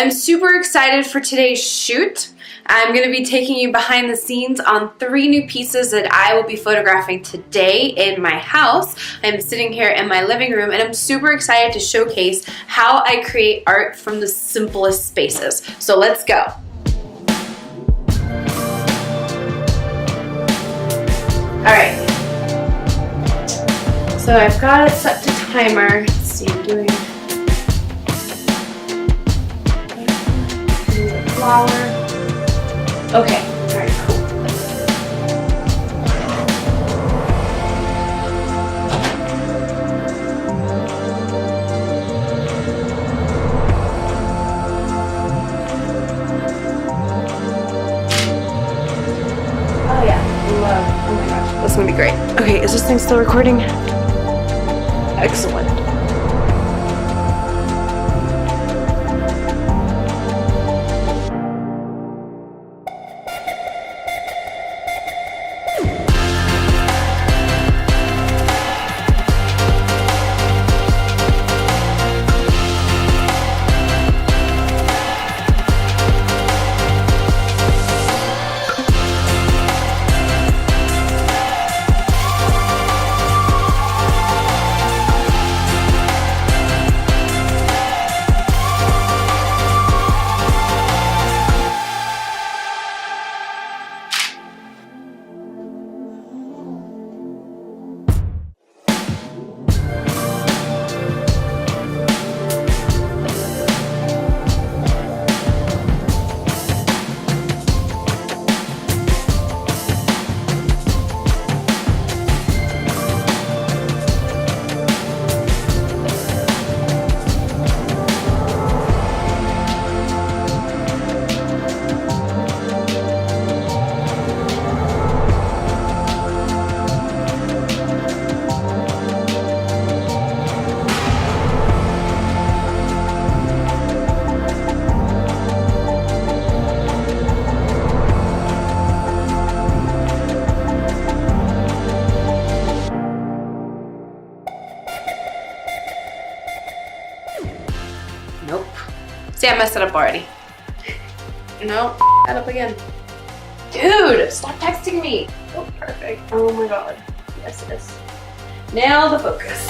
I'm super excited for today's shoot. I'm going to be taking you behind the scenes on 3 new pieces that I will be photographing today in my house. I'm sitting here in my living room and I'm super excited to showcase how I create art from the simplest spaces. So let's go. Alright, so I've got it set to timer. Let's see, I'm doing flower. Okay, alright, cool. Oh yeah, love. Oh my gosh, that's gonna be great. Okay, is this thing still recording? Excellent. Nope. See, I messed it up already. Nope. That up again. Dude, stop texting me. Oh, perfect. Oh my god. Yes, yes. Now the focus.